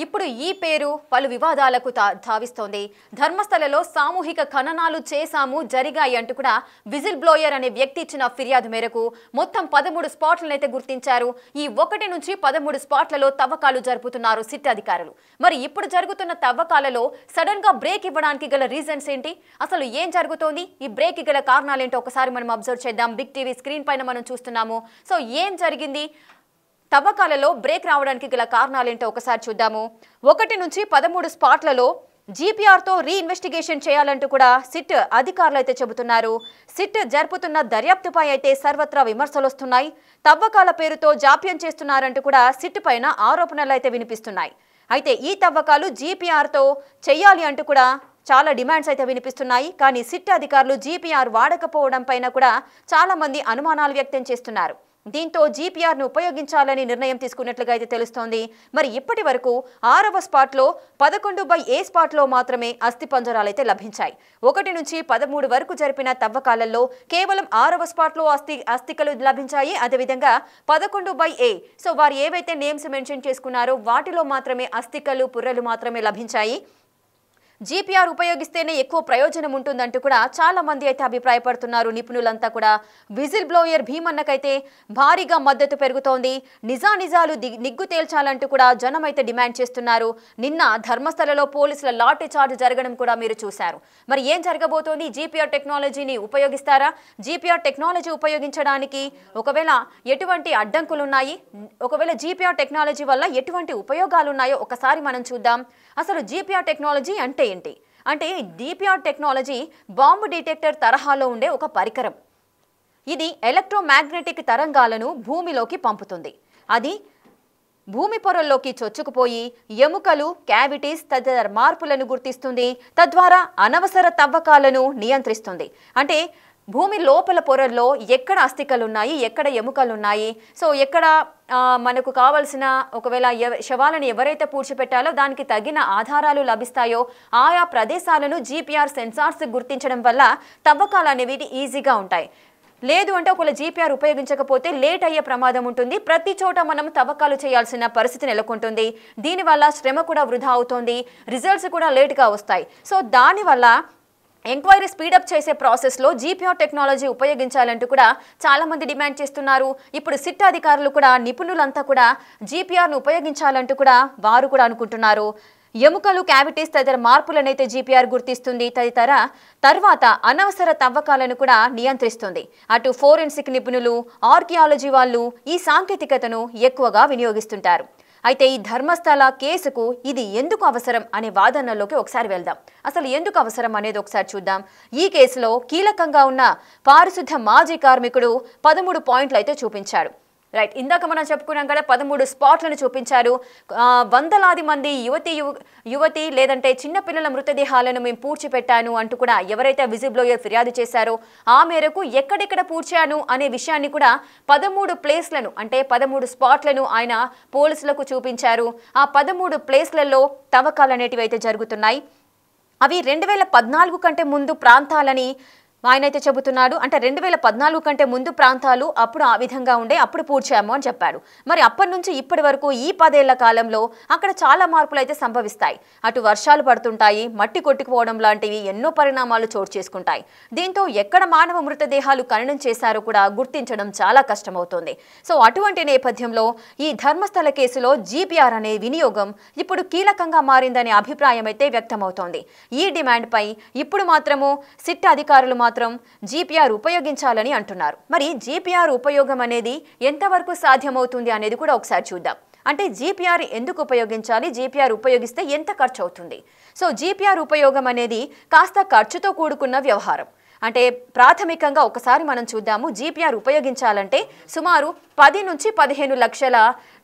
ఇప్పుడు ఈ పేరు పలు వివాదాలకు తావిస్తోంది. ధర్మస్థలలో సామూహిక ఖననాలు చేశాము జరిగాయి అంటూ కూడా విజిల్ బ్లోయర్ అనే వ్యక్తి ఇచ్చిన ఫిర్యాదు మేరకు మొత్తం 13 స్పాట్లను అయితే గుర్తించారు. ఈ 1 నుంచి 13 స్పాట్లలో తవ్వకాలు జరుపుతున్నారు సిట్ అధికారులు. మరి ఇప్పుడు జరుగుతున్న తవ్వకాలలో సడన్ గా బ్రేక్ ఇవ్వడానికి గల రీజన్స్ ఏంటి, అసలు ఏం జరుగుతోంది, ఈ బ్రేక్ గల కారణాలు ఏంటో ఒకసారి మనం అబ్జర్వ్ చేద్దాం. బిగ్ టీవీ స్క్రీన్ పైన మనం చూస్తున్నాము. సో ఏం జరిగింది, తవ్వకాలలో బ్రేక్ రావడానికి గల కారణాలేంటో ఒకసారి చూద్దాము. 1 నుంచి 13 స్పాట్లలో జీపీఆర్తో రీఇన్వెస్టిగేషన్ చేయాలంటూ కూడా సిట్ అధికారులు అయితే చెబుతున్నారు. సిట్ జరుపుతున్న దర్యాప్తుపై అయితే సర్వత్రా విమర్శలు వస్తున్నాయి. తవ్వకాల పేరుతో జాప్యం చేస్తున్నారంటూ కూడా సిట్ పైన ఆరోపణలు అయితే వినిపిస్తున్నాయి. అయితే ఈ తవ్వకాలు జీపీఆర్తో చేయాలి అంటూ కూడా చాలా డిమాండ్స్ అయితే వినిపిస్తున్నాయి. కానీ సిట్ అధికారులు జీపీఆర్ వాడకపోవడం పైన కూడా చాలా మంది అనుమానాలు వ్యక్తం చేస్తున్నారు. దీంతో జీపీఆర్ను ఉపయోగించాలని నిర్ణయం తీసుకున్నట్లుగా అయితే తెలుస్తోంది. మరి ఇప్పటి వరకు 6వ స్పాట్లో 11/A స్పాట్లో మాత్రమే అస్థి పంజరాలు అయితే లభించాయి. 1 నుంచి 13 వరకు జరిపిన తవ్వకాలలో కేవలం 6వ స్పాట్లో అస్థికలు లభించాయి. అదేవిధంగా 11/A, సో వారు ఏవైతే నేమ్స్ మెన్షన్ చేసుకున్నారో వాటిలో మాత్రమే అస్థికలు పుర్రెలు మాత్రమే లభించాయి. జీపీఆర్ ఉపయోగిస్తేనే ఎక్కువ ప్రయోజనం ఉంటుందంటూ కూడా చాలా మంది అయితే అభిప్రాయపడుతున్నారు. నిపుణులంతా కూడా విజిల్ బ్లోయర్ భీమన్నకైతే భారీగా మద్దతు పెరుగుతోంది. నిజాలు నిగ్గు తేల్చాలంటూ కూడా జనం అయితే డిమాండ్ చేస్తున్నారు. నిన్న ధర్మస్థలలో పోలీసుల లాఠీ చార్జ్ జరగడం కూడా మీరు చూశారు. మరి ఏం జరగబోతోంది, జీపీఆర్ టెక్నాలజీని ఉపయోగిస్తారా, జీపీఆర్ టెక్నాలజీ ఉపయోగించడానికి ఒకవేళ ఎటువంటి అడ్డంకులు ఉన్నాయి, ఒకవేళ జీపీఆర్ టెక్నాలజీ వల్ల ఎటువంటి ఉపయోగాలు ఉన్నాయో ఒకసారి మనం చూద్దాం. అసలు జీపీఆర్ టెక్నాలజీ అంటే ఏంటి అంటే, జీపీఆర్ టెక్నాలజీ బాంబు డిటెక్టర్ తరహాలో ఉండే ఒక పరికరం. ఇది ఎలక్ట్రోమాగ్నెటిక్ తరంగాలను భూమిలోకి పంపుతుంది. అది భూమి పొరల్లోకి చొచ్చుకుపోయి ఎముకలు, క్యావిటీస్ తదితర మార్పులను గుర్తిస్తుంది. తద్వారా అనవసర తవ్వకాలను నియంత్రిస్తుంది. అంటే భూమి లోపల పొరల్లో ఎక్కడ అస్థికలున్నాయి, ఎక్కడ ఎముకలున్నాయి, సో ఎక్కడ మనకు కావలసిన ఒకవేళ శవాలను ఎవరైతే పూడ్చిపెట్టాలో దానికి తగిన ఆధారాలు లభిస్తాయో ఆయా ప్రదేశాలను జీపీఆర్ సెన్సార్స్ గుర్తించడం వల్ల తవ్వకాలు అనేవి ఈజీగా ఉంటాయి. లేదు అంటే ఒకవేళ జీపీఆర్ ఉపయోగించకపోతే లేట్ అయ్యే ప్రమాదం ఉంటుంది. ప్రతి చోట మనం తవ్వకాలు చేయాల్సిన పరిస్థితి నెలకొంటుంది. దీనివల్ల శ్రమ కూడా వృధా అవుతుంది, రిజల్ట్స్ కూడా లేట్గా వస్తాయి. సో దానివల్ల ఎంక్వైరీ స్పీడప్ చేసే ప్రాసెస్లో జీపీఆర్ టెక్నాలజీ ఉపయోగించాలంటూ కూడా చాలా మంది డిమాండ్ చేస్తున్నారు. ఇప్పుడు సిట్ అధికారులు కూడా నిపుణులంతా కూడా జీపీఆర్ను ఉపయోగించాలంటూ కూడా వారు కూడా అనుకుంటున్నారు. ఎముకలు, క్యావిటీస్ తదితర మార్పులనైతే జీపీఆర్ గుర్తిస్తుంది. తర్వాత అనవసర తవ్వకాలను కూడా నియంత్రిస్తుంది. అటు ఫోరెన్సిక్ నిపుణులు, ఆర్కియాలజీ వాళ్ళు ఈ సాంకేతికతను ఎక్కువగా వినియోగిస్తుంటారు. అయితే ఈ ధర్మస్థల కేసుకు ఇది ఎందుకు అవసరం అనే వాదనలోకి ఒకసారి వెళ్దాం. అసలు ఎందుకు అవసరం అనేది ఒకసారి చూద్దాం. ఈ కేసులో కీలకంగా ఉన్న పారిశుద్ధ మాజీ కార్మికుడు 13 పాయింట్లు అయితే చూపించాడు. రైట్, ఇందాక మనం చెప్పుకున్నాం కదా, 13 స్పాట్లను చూపించారు. వందలాది మంది యువతి లేదంటే చిన్నపిల్లల మృతదేహాలను మేము పూడ్చిపెట్టాను అంటూ కూడా ఎవరైతే విజిల్ బ్లోయర్ ఫిర్యాదు చేశారో ఆ మేరకు ఎక్కడెక్కడ పూడ్చాను అనే విషయాన్ని కూడా 13 ప్లేస్లను అంటే 13 స్పాట్లను ఆయన పోలీసులకు చూపించారు. ఆ 13 ప్లేస్లలో తవ్వకాలు అనేటివి అయితే జరుగుతున్నాయి. అవి 2014 కంటే ముందు ప్రాంతాలని ఆయన అయితే చెబుతున్నాడు. అంటే 2014 కంటే ముందు ప్రాంతాలు అప్పుడు ఆ విధంగా ఉండే, అప్పుడు పూడ్చాము అని చెప్పాడు. మరి అప్పటి నుంచి ఇప్పటి వరకు ఈ 10 ఏళ్ల కాలంలో అక్కడ చాలా మార్పులు అయితే సంభవిస్తాయి. అటు వర్షాలు పడుతుంటాయి, మట్టి కొట్టుకుపోవడం లాంటివి ఎన్నో పరిణామాలు చోటు చేసుకుంటాయి. దీంతో ఎక్కడ మానవ మృతదేహాలు ఖననం చేశారో కూడా గుర్తించడం చాలా కష్టమవుతుంది. సో అటువంటి నేపథ్యంలో ఈ ధర్మస్థల కేసులో జీపీఆర్ అనే వినియోగం ఇప్పుడు కీలకంగా మారిందనే అభిప్రాయం అయితే వ్యక్తమవుతోంది. ఈ డిమాండ్ పై ఇప్పుడు మాత్రము సిట్ అధికారులు జీపీఆర్ ఉపయోగించాలని అంటున్నారు. మరి జీపీఆర్ ఉపయోగం అనేది ఎంతవరకు సాధ్యమవుతుంది అనేది కూడా ఒకసారి చూద్దాం. అంటే జీపీఆర్ ఎందుకు ఉపయోగించాలి, జీపీఆర్ ఉపయోగిస్తే ఎంత ఖర్చు అవుతుంది. సో జీపీఆర్ ఉపయోగం అనేది కాస్త ఖర్చుతో కూడుకున్న వ్యవహారం. అంటే ప్రాథమికంగా ఒకసారి మనం చూద్దాము. జీపీఆర్ ఉపయోగించాలంటే సుమారు 10 నుంచి 15 లక్షల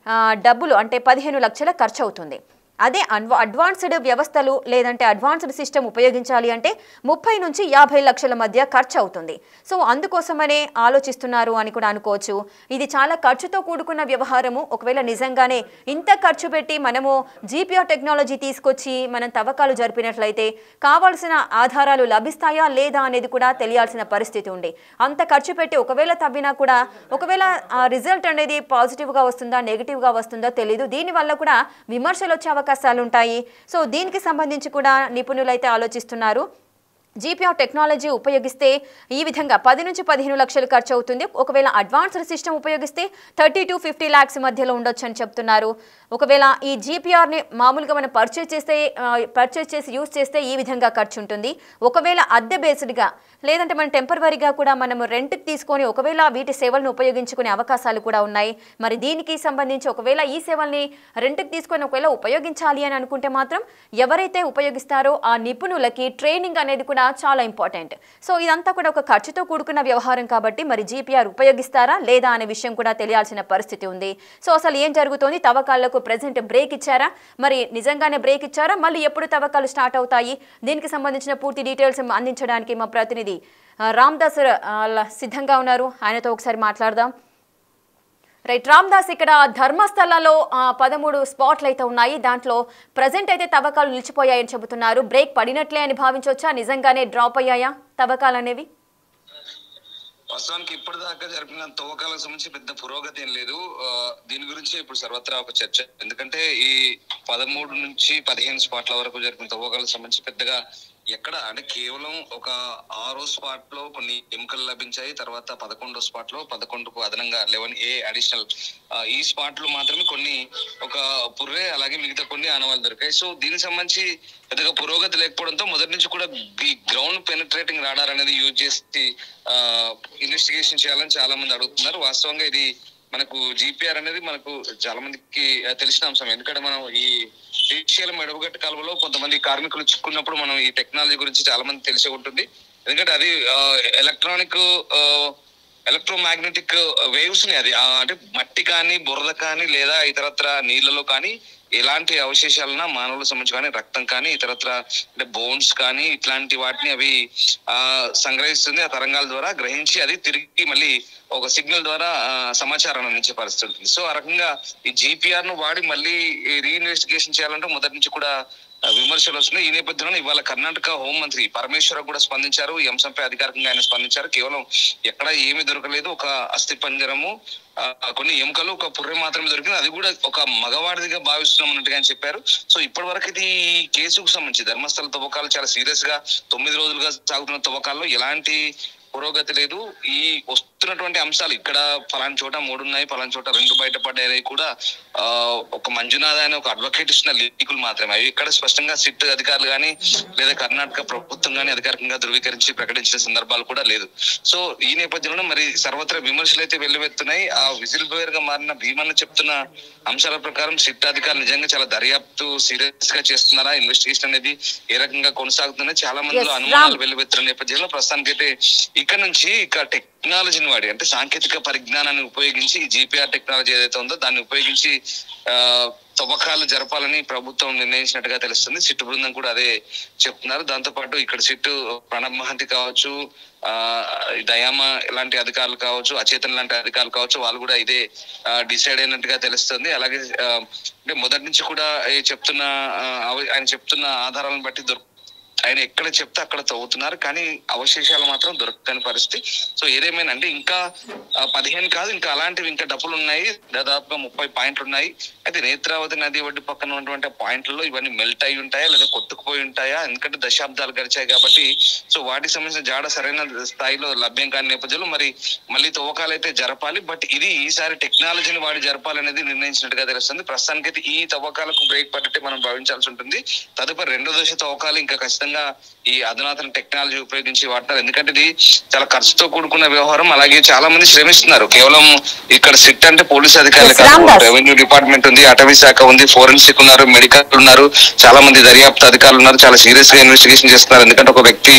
డబ్బులు అంటే 15 లక్షల ఖర్చు అవుతుంది. అదే అడ్వాన్స్డ్ వ్యవస్థలు లేదంటే అడ్వాన్స్డ్ సిస్టమ్ ఉపయోగించాలి అంటే 30 నుంచి 50 లక్షల మధ్య ఖర్చు అవుతుంది. సో అందుకోసమనే ఆలోచిస్తున్నారు అని కూడా అనుకోవచ్చు. ఇది చాలా ఖర్చుతో కూడుకున్న వ్యవహారము. ఒకవేళ నిజంగానే ఇంత ఖర్చు పెట్టి మనము జీపీఆర్ టెక్నాలజీ తీసుకొచ్చి మనం తవ్వకాలు జరిపినట్లయితే కావాల్సిన ఆధారాలు లభిస్తాయా లేదా అనేది కూడా తెలియాల్సిన పరిస్థితి ఉంది. అంత ఖర్చు పెట్టి ఒకవేళ తవ్వినా కూడా ఒకవేళ రిజల్ట్ అనేది పాజిటివ్గా వస్తుందా నెగిటివ్గా వస్తుందో తెలియదు. దీనివల్ల కూడా విమర్శలు వచ్చే అవకాశాలు ఉంటాయి? సో దీనికి సంబంధించి కూడా నిపుణులైతే ఆలోచిస్తున్నారు. జీపీఆర్ టెక్నాలజీ ఉపయోగిస్తే ఈ విధంగా 10 నుంచి 15 లక్షలు ఖర్చు అవుతుంది. ఒకవేళ అడ్వాన్స్డ్ సిస్టమ్ ఉపయోగిస్తే 30 to 50 lakhs మధ్యలో ఉండొచ్చు అని చెప్తున్నారు. ఒకవేళ ఈ జీపీఆర్ని మామూలుగా మనం పర్చేస్ చేసి యూజ్ చేస్తే ఈ విధంగా ఖర్చు ఉంటుంది. ఒకవేళ అద్దె బేస్డ్గా లేదంటే మనం టెంపరవరీగా కూడా మనము రెంట్కి తీసుకొని ఒకవేళ వీటి సేవలను ఉపయోగించుకునే అవకాశాలు కూడా ఉన్నాయి. మరి దీనికి సంబంధించి ఒకవేళ ఈ సేవల్ని రెంట్కి తీసుకొని ఒకవేళ ఉపయోగించాలి అని అనుకుంటే మాత్రం ఎవరైతే ఉపయోగిస్తారో ఆ నిపుణులకి ట్రైనింగ్ అనేది కూడా చాలా ఇంపార్టెంట్. సో ఇదంతా కూడా ఒక ఖర్చుతో కూడుకున్న వ్యవహారం కాబట్టి మరి జీపీఆర్ ఉపయోగిస్తారా లేదా అనే విషయం కూడా తెలియాల్సిన పరిస్థితి ఉంది. సో అసలు ఏం జరుగుతోంది? తవ్వకాలకు ప్రెజెంట్ బ్రేక్ ఇచ్చారా? మరి నిజంగానే బ్రేక్ ఇచ్చారా? మళ్ళీ ఎప్పుడు తవ్వకాలు స్టార్ట్ అవుతాయి? దీనికి సంబంధించిన పూర్తి డీటెయిల్స్ అందించడానికి మా ప్రతినిధి రామ్దాస్ సిద్ధంగా ఉన్నారు. ఆయనతో ఒకసారి మాట్లాడదాం. రైట్ రామ్దాస్, ఇక్కడ ధర్మస్థలలో 13 స్పాట్లు అయితే ఉన్నాయి. దాంట్లో ప్రజెంట్ అయితే తవ్వకాలు నిలిచిపోయాయని చెబుతున్నారు. బ్రేక్ పడినట్లే అని భావించవచ్చా? నిజంగానే డ్రాప్ అయ్యాయా తవ్వకాలు అనేవి? వాస్తవానికి ఇప్పటిదాకా జరిపిన తవ్వకాలకు సంబంధించి పెద్ద పురోగతి ఏం లేదు. దీని గురించి ఇప్పుడు సర్వత్రా ఒక చర్చ. ఎందుకంటే ఈ 13 నుంచి 15 స్పాట్ల వరకు జరిపిన తవ్వకాలకు సంబంధించి పెద్దగా ఎక్కడ అంటే కేవలం ఒక 6వ స్పాట్ లో కొన్ని ఎముకలు లభించాయి. తర్వాత 11వ స్పాట్ లో 11కు అదనంగా 11A అడిషనల్ ఈ స్పాట్ లో మాత్రమే కొన్ని ఒక పుర్రే అలాగే మిగతా కొన్ని ఆనవాళ్ళు దొరికాయి. సో దీనికి సంబంధించి పెద్దగా పురోగతి లేకపోవడంతో మొదటి నుంచి కూడా గ్రౌండ్ పెనిట్రేటింగ్ రాడార్ అనేది యూజ్ చేసి ఇన్వెస్టిగేషన్ చేయాలని చాలా మంది అడుగుతున్నారు. వాస్తవంగా ఇది మనకు జీపీఆర్ అనేది మనకు చాలా మందికి తెలిసిన అంశం. ఎందుకంటే మనం ఈ శ్రీశైలం ఎడవగట్టు కాలువలో కొంతమంది కార్మికులు చిక్కున్నప్పుడు మనం ఈ టెక్నాలజీ గురించి చాలా మంది తెలిసి ఉంటుంది. ఎందుకంటే అది ఎలక్ట్రోమాగ్నెటిక్ వేవ్స్ ని అది అంటే మట్టి కానీ బురద కానీ లేదా ఇతరత్ర నీళ్లలో కానీ ఎలాంటి అవశేషాలన్నా మానవులకు సంబంధించి కానీ రక్తం కానీ ఇతరత్ర అంటే బోన్స్ కానీ ఇట్లాంటి వాటిని అవి సంగ్రహిస్తుంది. ఆ తరంగాల ద్వారా గ్రహించి అది తిరిగి మళ్ళీ ఒక సిగ్నల్ ద్వారా సమాచారాన్ని అందించే పరిస్థితి ఉంటుంది. సో ఆ రకంగా ఈ జీపీఆర్ ను వాడి మళ్ళీ రీఇన్వెస్టిగేషన్ చేయాలంటే మొదటి నుంచి కూడా విమర్శలు వస్తున్నాయి. ఈ నేపథ్యంలో ఇవాళ కర్ణాటక హోంమంత్రి పరమేశ్వర కూడా స్పందించారు. ఈ అంశంపై అధికారికంగా ఆయన స్పందించారు. కేవలం ఎక్కడ ఏమీ దొరకలేదు, ఒక అస్థి పంజరము కొన్ని ఎముకలు ఒక పుర్రె మాత్రమే దొరికింది, అది కూడా ఒక మగవాడిదిగా భావిస్తున్నాం అన్నట్టుగా అని చెప్పారు. సో ఇప్పటి వరకు ఇది కేసుకు సంబంధించి ధర్మస్థల తవ్వకాలు చాలా సీరియస్ గా 9 రోజులుగా సాగుతున్న తవ్వకాల్లో ఎలాంటి పురోగతి లేదు. ఈ వస్తున్నటువంటి అంశాలు ఇక్కడ ఫలాని చోట 3 ఉన్నాయి, ఫలాని చోట 2 బయటపడ్డాయి కూడా ఒక మంజునాథ్ అనే ఒక అడ్వకేట్ ఇచ్చిన లీకులు మాత్రమే. అవి ఇక్కడ స్పష్టంగా సిట్ అధికారులు కానీ లేదా కర్ణాటక ప్రభుత్వం కానీ అధికారికంగా ధృవీకరించి ప్రకటించిన సందర్భాలు కూడా లేదు. సో ఈ నేపథ్యంలో మరి సర్వత్రా విమర్శలు అయితే వెల్లువెత్తున్నాయి. ఆ విజిల్ బ్లోయర్ గా మారిన భీమన్న చెప్తున్న అంశాల ప్రకారం సిట్ అధికారులు నిజంగా చాలా దర్యాప్తు సీరియస్ గా చేస్తున్నారా, ఇన్వెస్టిగేషన్ అనేది ఏ రకంగా కొనసాగుతుందని చాలా మందిలో అనుమానాలు వెల్లువెత్తున్న నేపథ్యంలో ప్రస్తుతానికైతే ఇక్కడ నుంచి టెక్నాలజీని వాడి అంటే సాంకేతిక పరిజ్ఞానాన్ని ఉపయోగించి ఈ జీపీఆర్ టెక్నాలజీ ఏదైతే ఉందో దాన్ని ఉపయోగించి తవ్వకాలు జరపాలని ప్రభుత్వం నిర్ణయించినట్టుగా తెలుస్తుంది. సిట్టు బృందం కూడా అదే చెప్తున్నారు. దాంతో పాటు ఇక్కడ సిట్టు ప్రణబ్ మహంతి కావచ్చు, దయామ లాంటి అధికారులు కావచ్చు, అచేతన్ లాంటి అధికారులు కావచ్చు, వాళ్ళు కూడా ఇదే డిసైడ్ అయినట్టుగా తెలుస్తుంది. అలాగే అంటే మొదటి నుంచి కూడా ఆయన చెప్తున్న ఆధారాలను బట్టి ఆయన ఎక్కడ చెప్తే అక్కడ తవ్వుతున్నారు, కానీ అవశేషాలు మాత్రం దొరకని పరిస్థితి. సో ఏదేమైనా అంటే ఇంకా 15 కాదు, ఇంకా అలాంటివి ఇంకా డబ్బులు ఉన్నాయి. దాదాపుగా 30 పాయింట్లు ఉన్నాయి. అయితే నేత్రావతి నది ఒడ్డు పక్కన ఉన్నటువంటి పాయింట్లలో ఇవన్నీ మెల్ట్ అయి ఉంటాయా లేదా కొట్టుకుపోయి ఉంటాయా? ఎందుకంటే దశాబ్దాలు గడిచాయి కాబట్టి సో వాటికి సంబంధించిన జాడ సరైన స్థాయిలో లభ్యం కాని నేపథ్యంలో మళ్ళీ తవ్వకాలు అయితే జరపాలి. బట్ ఇది ఈసారి టెక్నాలజీని వాడి జరపాలనేది నిర్ణయించినట్టుగా తెలుస్తుంది. ప్రస్తుతానికైతే ఈ తవ్వకాలకు బ్రేక్ పడ్డట్టే మనం భావించాల్సి ఉంటుంది. తదుపరి 2వ దశ తవ్వకాలు ఇంకా ఖచ్చితంగా ఈ అధునాతన టెక్నాలజీ ఉపయోగించి వాడతారు. ఎందుకంటే ఇది చాలా ఖర్చుతో కూడుకున్న వ్యవహారం. అలాగే చాలా మంది శ్రమిస్తున్నారు. కేవలం ఇక్కడ సిట్ అంటే పోలీసు అధికారులు కాదు, రెవెన్యూ డిపార్ట్మెంట్ ఉంది, అటవీ శాఖ ఉంది, ఫోరెన్సిక్ ఉన్నారు, మెడికల్ ఉన్నారు, చాలా మంది దర్యాప్తు అధికారులు ఉన్నారు. చాలా సీరియస్ గా ఇన్వెస్టిగేషన్ చేస్తున్నారు. ఎందుకంటే ఒక వ్యక్తి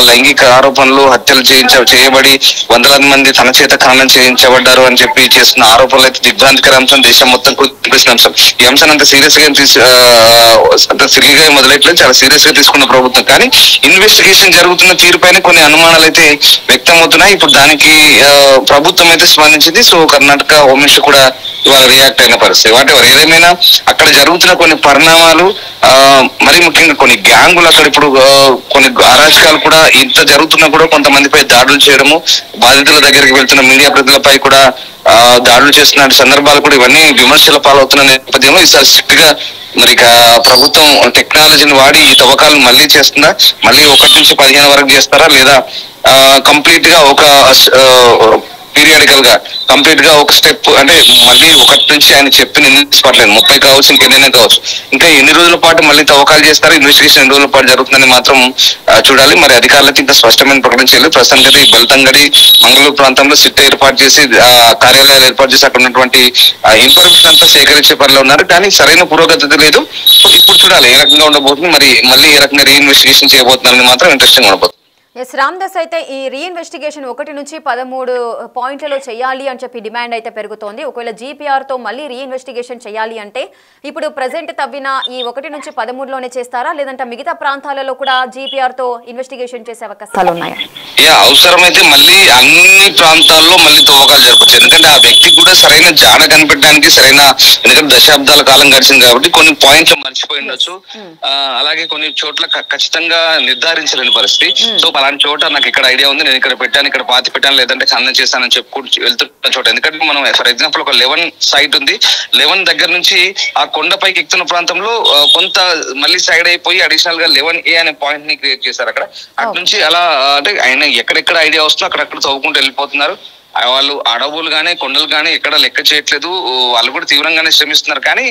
లైంగిక ఆరోపణలు హత్యలు చేయబడి వందలాది మంది తన చేత ఖననం చేయించబడ్డారు అని చెప్పి చేస్తున్న ఆరోపణలు అయితే దిగ్భ్రాంతికర అంశం, దేశం మొత్తం చూపిస్తున్న అంశం. ఈ అంశాన్ని అంత సీరియస్ గా మొదలైతే చాలా సీరియస్ గా తీసుకున్న ప్రభుత్వం, కానీ ఇన్వెస్టిగేషన్ జరుగుతున్న తీరుపైన కొన్ని అనుమానాలు అయితే వ్యక్తం అవుతున్నాయి. ఇప్పుడు దానికి ప్రభుత్వం అయితే స్పందించింది. సో కర్ణాటక హోమ్ మినిస్టర్ కూడా ఇవాళ రియాక్ట్ అయిన పరిస్థితి. వాటెవర్ ఏదేమైనా అక్కడ జరుగుతున్న కొన్ని పరిణామాలు, మరి ముఖ్యంగా కొన్ని గ్యాంగులు అక్కడ ఇప్పుడు కొన్ని అరాచకాలు కూడా ఇంత జరుగుతున్నా కూడా కొంతమందిపై దాడులు చేయడము, బాధితుల దగ్గరికి వెళ్తున్న మీడియా ప్రతినిధులపై కూడా దాడులు చేస్తున్న సందర్భాలు కూడా ఇవన్నీ విమర్శల పాలవుతున్న నేపథ్యంలో ఈసారి స్ట్రిక్ట్ గా మరి ప్రభుత్వం టెక్నాలజీని వాడి ఈ తవ్వకాలను మళ్ళీ చేస్తుందా, మళ్ళీ 1 నుంచి 15 వరకు చేస్తారా, లేదా కంప్లీట్ గా ఒక పీరియాడికల్ గా కంప్లీట్ గా ఒక స్టెప్ అంటే మళ్ళీ 1 నుంచి ఆయన చెప్పిన స్పాట్లేదు 30 కావచ్చు, ఇంకెన్నైనా కావచ్చు, ఇంకా ఎన్ని రోజుల పాటు మళ్ళీ తవ్వకాలు చేస్తారు, ఇన్వెస్టిగేషన్ ఎన్ని రోజుల పాటు జరుగుతుందని మాత్రం చూడాలి. మరి అధికారులకు ఇంకా స్పష్టమైన ప్రకటన చేయలేదు. ప్రస్తుతానికి ఈ బెల్తంగడి మంగళూరు ప్రాంతంలో సిట్ ఏర్పాటు చేసి కార్యాలయాలు ఏర్పాటు చేసి అక్కడ ఉన్నటువంటి ఇన్ఫర్మేషన్ అంతా సేకరించే పనిలో ఉన్నారు. కానీ సరైన పురోగతి లేదు. ఇప్పుడు చూడాలి ఏ రకంగా ఉండబోతుంది, మరి మళ్ళీ ఏ రకంగా రీఇన్వెస్టిగేషన్ చేయబోతున్నారని మాత్రం ఇంట్రెస్టింగ్ ఉండబోతుంది. ఎస్ రామ్దాస్, అయితే ఈ రీఇన్వెస్టిగేషన్ 1 నుంచి 13 పాయింట్లలో చేయాలి అని చెప్పి డిమాండ్ అయితే పెరుగుతోంది. ఒకవేళ జీపీఆర్తో మళ్ళీ రీఇన్వెస్టిగేషన్ చేయాలి అంటే ఇప్పుడు ప్రజెంట్ తవ్విన ఈ 1 నుంచి 13లోనే చేస్తారా, లేదంటే మిగతా ప్రాంతాలలో కూడా జీపీఆర్తో ఇన్వెస్టిగేషన్ చేసే అవకాశాలు ఉన్నాయా? అవసరమైతే మళ్ళీ అన్ని ప్రాంతాల్లో మళ్ళీ తవ్వకాలు జరపచ్చు. ఎందుకంటే ఆ వ్యక్తికి కూడా సరైన జాడ కనిపెట్టడానికి సరైన, ఎందుకంటే దశాబ్దాల కాలం గడిచింది కాబట్టి కొన్ని పాయింట్లు మర్చిపోయి ఉండొచ్చు. అలాగే కొన్ని చోట్ల ఖచ్చితంగా నిర్ధారించలేని పరిస్థితి. సో అలాంటి చోట నాకు ఇక్కడ ఐడియా ఉంది, నేను ఇక్కడ పెట్టాను, ఇక్కడ పాతి పెట్టాను, లేదంటే ఖననం చేస్తానని చెప్పుకుంటూ వెళ్తున్న చోట. ఎందుకంటే మనం ఫర్ ఎగ్జాంపుల్ ఒక 11 సైట్ ఉంది, 11 దగ్గర నుంచి ఆ కొండపైకి ఎక్కుతున్న ప్రాంతంలో కొంత మళ్ళీ సైడ్ అయిపోయి అడిషనల్ గా 11A అనే పాయింట్ ని క్రియేట్ చేశారు అక్కడ. అటు నుంచి అలా అంటే ఆయన ఎక్కడెక్కడ ఐడియా వస్తుందో అక్కడక్కడ తవ్వుకుంటూ వెళ్ళిపోతున్నారు. వాళ్ళు అడవులు కానీ కొండలు కానీ ఎక్కడ లెక్క చేయట్లేదు. వాళ్ళు కూడా తీవ్రంగానే శ్రమిస్తున్నారు, కానీ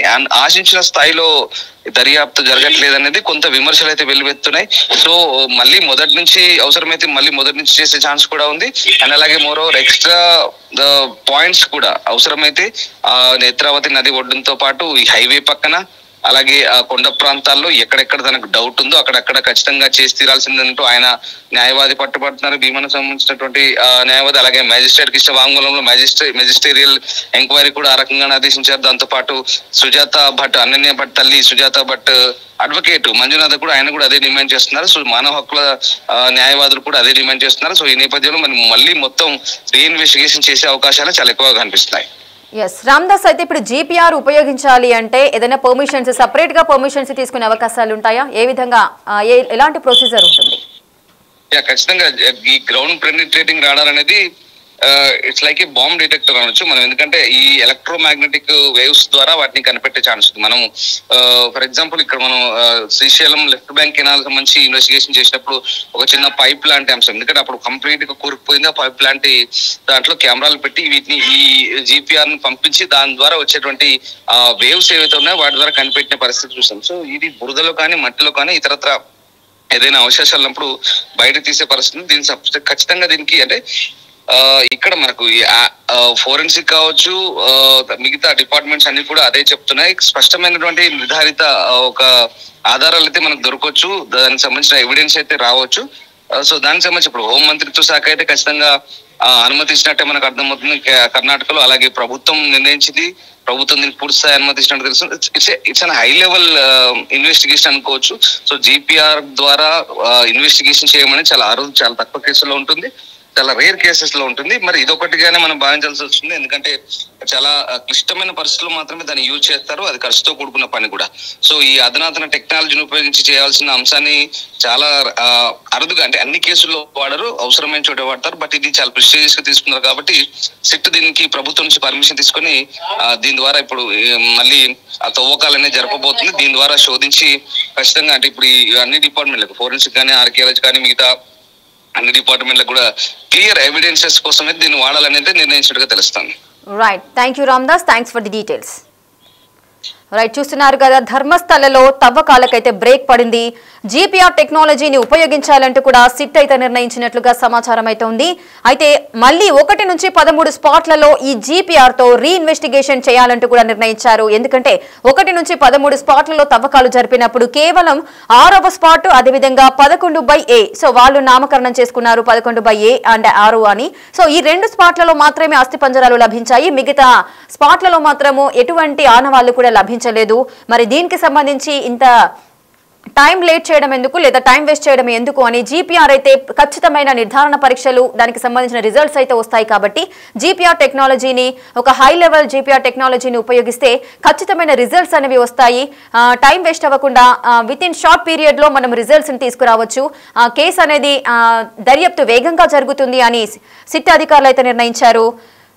ఆశించిన స్థాయిలో దర్యాప్తు జరగట్లేదు అనేది కొంత విమర్శలు అయితే వెలువెత్తున్నాయి. సో మళ్ళీ మొదటి నుంచి అవసరమైతే మళ్ళీ మొదటి నుంచి చేసే ఛాన్స్ కూడా ఉంది. అండ్ అలాగే మోరోవర్ ఎక్స్ట్రా పాయింట్స్ కూడా అవసరమైతే నేత్రావతి నది ఒడ్డుతో పాటు ఈ హైవే పక్కన, అలాగే ఆ కొండ ప్రాంతాల్లో ఎక్కడెక్కడ తనకు డౌట్ ఉందో అక్కడక్కడ ఖచ్చితంగా చేసి తీరాల్సిందంటూ ఆయన న్యాయవాది పట్టుబడుతున్నారు. భీమానికి సంబంధించినటువంటి న్యాయవాది, అలాగే మ్యాజిస్ట్రేట్ కి ఇచ్చిన వాంగ్మూలంలో మెజిస్ట్రేరియల్ ఎంక్వైరీ కూడా ఆ రకంగానే ఆదేశించారు. దాంతో పాటు సుజాత భట్, అనన్య భట్ తల్లి సుజాత భట్ అడ్వకేట్ మంజునాథ్ కూడా ఆయన కూడా అదే డిమాండ్ చేస్తున్నారు. సో మానవ హక్కుల న్యాయవాదులు కూడా అదే డిమాండ్ చేస్తున్నారు. సో ఈ నేపథ్యంలో మనం మళ్ళీ మొత్తం రీఇన్వెస్టిగేషన్ చేసే అవకాశాలు చాలా ఎక్కువగా కనిపిస్తున్నాయి. ఎస్ రామ్దాస్, అయితే ఇప్పుడు జీపీఆర్ ఉపయోగించాలి అంటే ఏదైనా పర్మిషన్స్ సపరేట్ గా పర్మిషన్స్ తీసుకునే అవకాశాలు ఉంటాయా? ఏ విధంగా ఎలాంటి ప్రొసీజర్ ఉంటుంది? ఖచ్చితంగా ఈ గ్రౌండ్ పెనిట్రేటింగ్ రాడార్ అనేది it's like A bomb detector అనొచ్చు మనం. ఎందుకంటే ఈ ఎలక్ట్రోమాగ్నెటిక్ వేవ్స్ ద్వారా వాటిని కనిపెట్టే ఛాన్స్ ఉంది. మనం ఫర్ ఎగ్జాంపుల్ ఇక్కడ మనం శ్రీశైలం లెఫ్ట్ బ్యాంక్ కెనాల్ సంబంధించి ఇన్వెస్టిగేషన్ చేసినప్పుడు ఒక చిన్న పైప్ లాంటి అంశం, ఎందుకంటే అప్పుడు కంప్లీట్ గా కూరుకుపోయింది. ఆ పైప్ లాంటి దాంట్లో కెమెరాలు పెట్టి వీటిని ఈ జీపీఆర్ ని పంపించి దాని ద్వారా వచ్చేటువంటి వేవ్స్ ఏవైతే ఉన్నాయో వాటి ద్వారా కనిపెట్టిన పరిస్థితి చూసాం. సో ఇది బురదలో కానీ మట్టిలో కానీ ఇతరత్ర ఏదైనా అవశేషాలు ఉన్నప్పుడు బయట తీసే పరిస్థితి. దీని ఖచ్చితంగా దీనికి అంటే ఇక్కడ మనకు ఫోరెన్సిక్ కావచ్చు, మిగతా డిపార్ట్మెంట్స్ అన్ని కూడా అదే చెప్తున్నాయి. స్పష్టమైనటువంటి నిర్ధారిత ఒక ఆధారాలు అయితే మనకు దొరకవచ్చు, దానికి సంబంధించిన ఎవిడెన్స్ అయితే రావచ్చు. సో దానికి సంబంధించి ఇప్పుడు హోం మంత్రిత్వ శాఖ అయితే ఖచ్చితంగా అనుమతించినట్టే మనకు అర్థమవుతుంది కర్ణాటకలో. అలాగే ప్రభుత్వం నిర్ణయించింది, ప్రభుత్వం దీనికి పూర్తి స్థాయి అనుమతించినట్టు తెలుసు. It's an high level investigation అనుకోవచ్చు. సో జీపీఆర్ ద్వారా ఇన్వెస్టిగేషన్ చేయమని చాలా అరుదు, చాలా తక్కువ కేసుల్లో ఉంటుంది, చాలా రేర్ కేసెస్ లో ఉంటుంది. మరి ఇదొకటిగానే మనం భావించాల్సి వస్తుంది, ఎందుకంటే చాలా క్లిష్టమైన పరిస్థితుల్లో మాత్రమే దాన్ని యూజ్ చేస్తారు, అది ఖర్చుతో కూడుకున్న పని కూడా. సో ఈ అధునాతన టెక్నాలజీని ఉపయోగించి చేయాల్సిన అంశాన్ని చాలా అరుదుగా, అంటే అన్ని కేసుల్లో వాడరు, అవసరమైన చోట వాడతారు. బట్ ఇది చాలా ప్రెస్టీజియస్ గా తీసుకున్నారు కాబట్టి సిట్ దీనికి ప్రభుత్వం నుంచి పర్మిషన్ తీసుకొని దీని ద్వారా ఇప్పుడు మళ్ళీ ఆ తవ్వకాలనే జరపబోతుంది. దీని ద్వారా శోధించి ఖచ్చితంగా అంటే ఇప్పుడు ఈ అన్ని డిపార్ట్మెంట్లకు ఫోరెన్సిక్ కానీ ఆర్కియాలజీ కానీ మిగతా అన్ని డిపార్ట్మెంట్లకు కూడా క్లియర్ ఎవిడెన్సెస్ కోసమే దీన్ని వాడాలనేది నిర్ణయించినట్టుగా తెలుస్తుంది. Right, thank you Ramdas, thanks for the details. Right, చూస్తున్నారు కదా, ధర్మస్థలలో తవ్వకాలకైతే బ్రేక్ పడింది. జీపీఆర్ టెక్నాలజీని ఉపయోగించాలంటూ కూడా సిట్ అయితే నిర్ణయించినట్లుగా సమాచారం అయితే ఉంది. అయితే మళ్ళీ 1 నుంచి 13 స్పాట్లలో ఈ జీపీఆర్ తో రీఇన్వెస్టిగేషన్ చేయాలంటూ కూడా నిర్ణయించారు. ఎందుకంటే 1 నుంచి 13 స్పాట్లలో తవ్వకాలు జరిపినప్పుడు కేవలం 6వ స్పాట్, అదేవిధంగా 11/A, సో వాళ్ళు నామకరణం చేసుకున్నారు 11/A అండ్ 6 అని. సో ఈ 2 స్పాట్లలో మాత్రమే అస్థిపంజరాలు లభించాయి, మిగతా స్పాట్లలో మాత్రము ఎటువంటి ఆనవాళ్లు కూడా లభించలేదు. మరి దీనికి సంబంధించి ఇంత టైం లేట్ చేయడం ఎందుకు లేదా టైం వేస్ట్ చేయడం ఎందుకు అని జీపీఆర్ అయితే ఖచ్చితమైన నిర్ధారణ పరీక్షలు దానికి సంబంధించిన రిజల్ట్స్ అయితే వస్తాయి కాబట్టి జీపీఆర్ టెక్నాలజీని ఒక హై లెవెల్ జీపీఆర్ టెక్నాలజీని ఉపయోగిస్తే ఖచ్చితమైన రిజల్ట్స్ అనేవి వస్తాయి. టైం వేస్ట్ అవ్వకుండా విత్ ఇన్ షార్ట్ పీరియడ్ లో మనం రిజల్ట్స్ ని తీసుకురావచ్చు. కేసు అనేది దర్యాప్తు వేగంగా జరుగుతుంది అని సిట్ అధికారులు అయితే నిర్ణయించారు.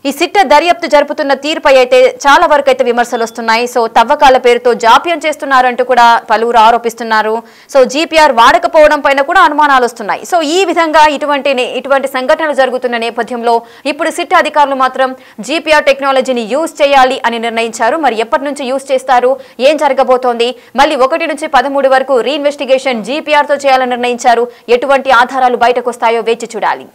ఈ సిట్ దర్యాప్తు జరుపుతున్న తీరుపై అయితే చాలా వరకు అయితే విమర్శలు వస్తున్నాయి. సో తవ్వకాల పేరుతో జాప్యం చేస్తున్నారంటూ కూడా పలువురు ఆరోపిస్తున్నారు. సో జీపీఆర్ వాడకపోవడం పైన కూడా అనుమానాలు వస్తున్నాయి. సో ఈ విధంగా ఇటువంటి సంఘటనలు జరుగుతున్న నేపథ్యంలో ఇప్పుడు సిట్ అధికారులు మాత్రం జీపీఆర్ టెక్నాలజీని యూజ్ చేయాలి అని నిర్ణయించారు. మరి ఎప్పటి నుంచి యూజ్ చేస్తారు, ఏం జరగబోతోంది, మళ్ళీ 1 నుంచి 13 వరకు రీఇన్వెస్టిగేషన్ జీపీఆర్ తో చేయాలని నిర్ణయించారు. ఎటువంటి ఆధారాలు బయటకు వస్తాయో వేచి చూడాలి.